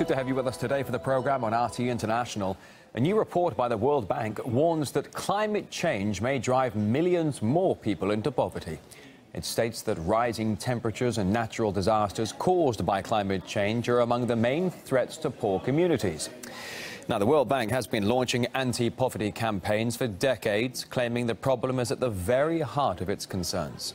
good to have you with us today for the program on RT International. A new report by the World Bank warns that climate change may drive millions more people into poverty. It states that rising temperatures and natural disasters caused by climate change are among the main threats to poor communities. Now, the World Bank has been launching anti-poverty campaigns for decades, claiming the problem is at the very heart of its concerns.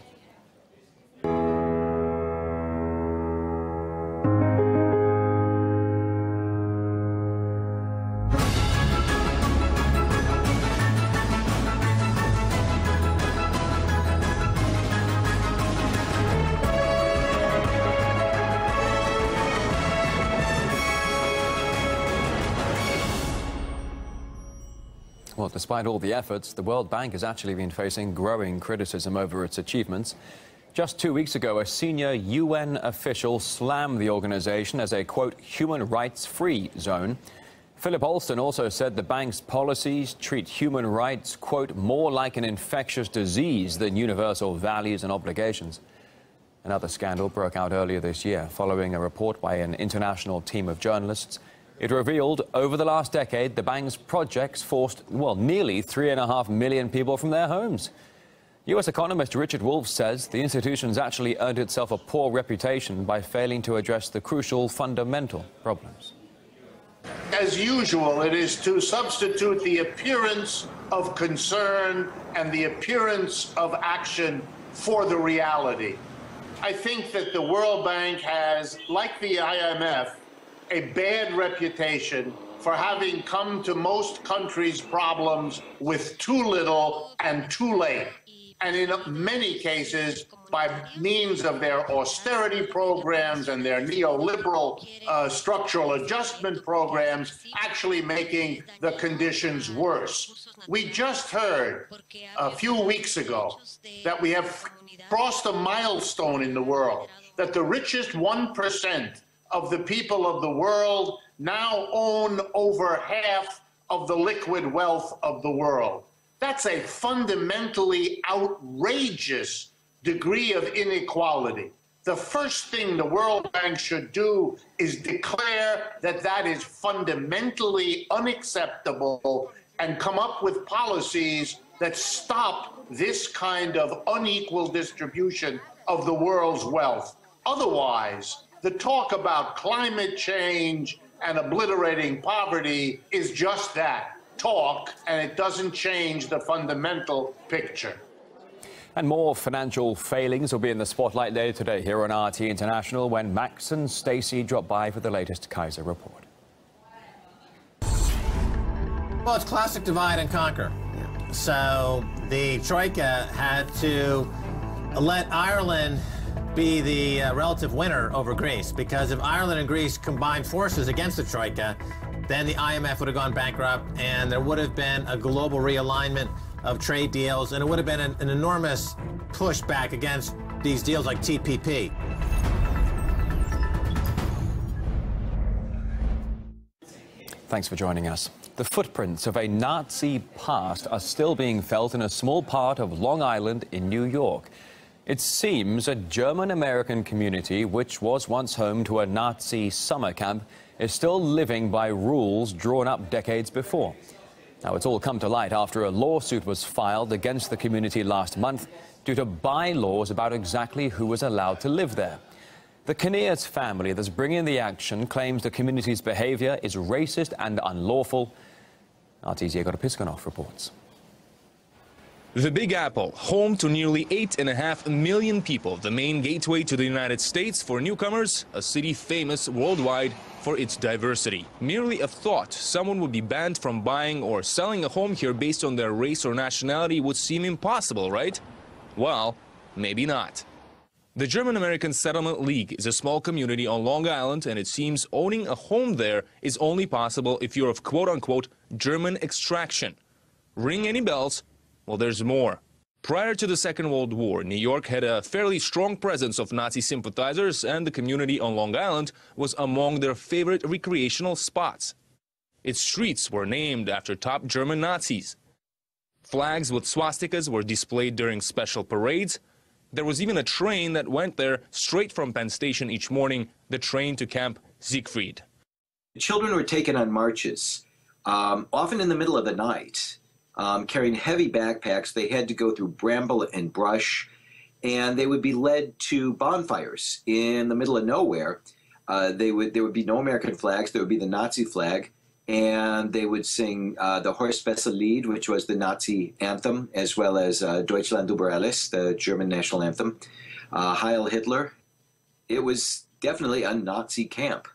Well, despite all the efforts, the World Bank has actually been facing growing criticism over its achievements. Just 2 weeks ago, a senior UN official slammed the organization as a, quote, human rights-free zone. Philip Alston also said the bank's policies treat human rights, quote, more like an infectious disease than universal values and obligations. Another scandal broke out earlier this year following a report by an international team of journalists. It revealed over the last decade the bank's projects forced, well, nearly 3.5 million people from their homes. U.S. economist Richard Wolff says the institution's actually earned itself a poor reputation by failing to address the crucial fundamental problems. As usual, it is to substitute the appearance of concern and the appearance of action for the reality. I think that the World Bank has, like the IMF, a bad reputation for having come to most countries' problems with too little and too late. And in many cases, by means of their austerity programs and their neoliberal structural adjustment programs, actually making the conditions worse. We just heard a few weeks ago that we have crossed a milestone in the world, that the richest 1% of the people of the world now own over half of the liquid wealth of the world. That's a fundamentally outrageous degree of inequality. The first thing the World Bank should do is declare that that is fundamentally unacceptable and come up with policies that stop this kind of unequal distribution of the world's wealth. Otherwise, the talk about climate change and obliterating poverty is just that, talk, and it doesn't change the fundamental picture. And more financial failings will be in the spotlight later today here on RT International when Max and Stacey drop by for the latest Kaiser report. Well, it's classic divide and conquer. So the Troika had to let Ireland be the relative winner over Greece, because if Ireland and Greece combined forces against the Troika, then the IMF would have gone bankrupt and there would have been a global realignment of trade deals, and it would have been an enormous pushback against these deals like TPP. Thanks for joining us. The footprints of a Nazi past are still being felt in a small part of Long Island in New York. It seems a German-American community, which was once home to a Nazi summer camp, is still living by rules drawn up decades before. Now, it's all come to light after a lawsuit was filed against the community last month due to bylaws about exactly who was allowed to live there. The Kinnears family that's bringing the action claims the community's behavior is racist and unlawful. RT's Igor Piskunov reports. The Big Apple, home to nearly 8.5 million people, the main gateway to the United States for newcomers, a city famous worldwide for its diversity. Merely a thought someone would be banned from buying or selling a home here based on their race or nationality would seem impossible, right? Well, maybe not. The German-American Settlement League is a small community on Long Island, and it seems owning a home there is only possible if you're of quote-unquote German extraction. Ring any bells? Well, there's more. Prior to the Second World War, New York had a fairly strong presence of Nazi sympathizers, and the community on Long Island was among their favorite recreational spots. Its streets were named after top German Nazis. Flags with swastikas were displayed during special parades. There was even a train that went there straight from Penn Station each morning, the train to Camp Siegfried. Children were taken on marches, often in the middle of the night, carrying heavy backpacks. They had to go through bramble and brush, and they would be led to bonfires in the middle of nowhere. There would be no American flags. There would be the Nazi flag, and they would sing the Horst-Wessel-Lied, which was the Nazi anthem, as well as Deutschland über alles, the German national anthem, Heil Hitler. It was definitely a Nazi camp.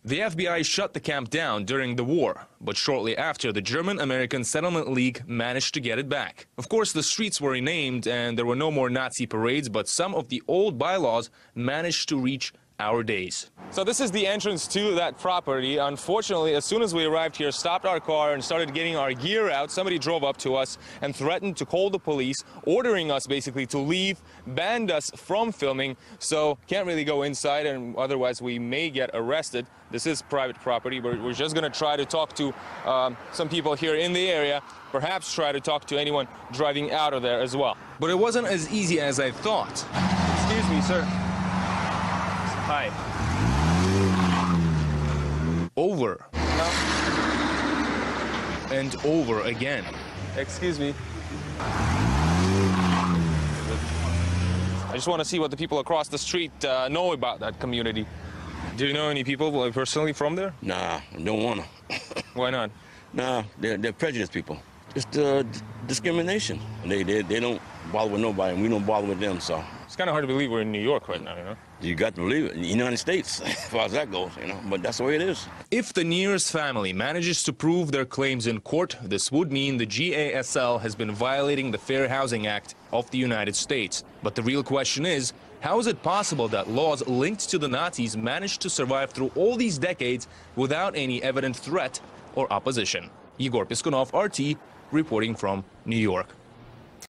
The FBI shut the camp down during the war, but shortly after, the German-American Settlement League managed to get it back. Of course, the streets were renamed and there were no more Nazi parades, but some of the old bylaws managed to reach our days. So this is the entrance to that property. Unfortunately, as soon as we arrived here, stopped our car and started getting our gear out, somebody drove up to us and threatened to call the police, ordering us basically to leave, banned us from filming, so can't really go inside, and otherwise we may get arrested. This is private property. We're just going to try to talk to some people here in the area, perhaps try to talk to anyone driving out of there as well. But it wasn't as easy as I thought. Excuse me, sir. Hi. Over. No. And over again. Excuse me. I just want to see what the people across the street know about that community. Do you know any people personally from there? Nah, I don't want to. Why not? Nah, they're prejudiced people. It's the discrimination. They don't bother with nobody, and we don't bother with them, so. It's kind of hard to believe we're in New York right now, you know? You got to believe it. In the United States, as far as that goes, you know, but that's the way it is. If the Nears family manages to prove their claims in court, this would mean the GASL has been violating the Fair Housing Act of the United States. But the real question is, how is it possible that laws linked to the Nazis managed to survive through all these decades without any evident threat or opposition? Igor Piskunov, RT, reporting from New York.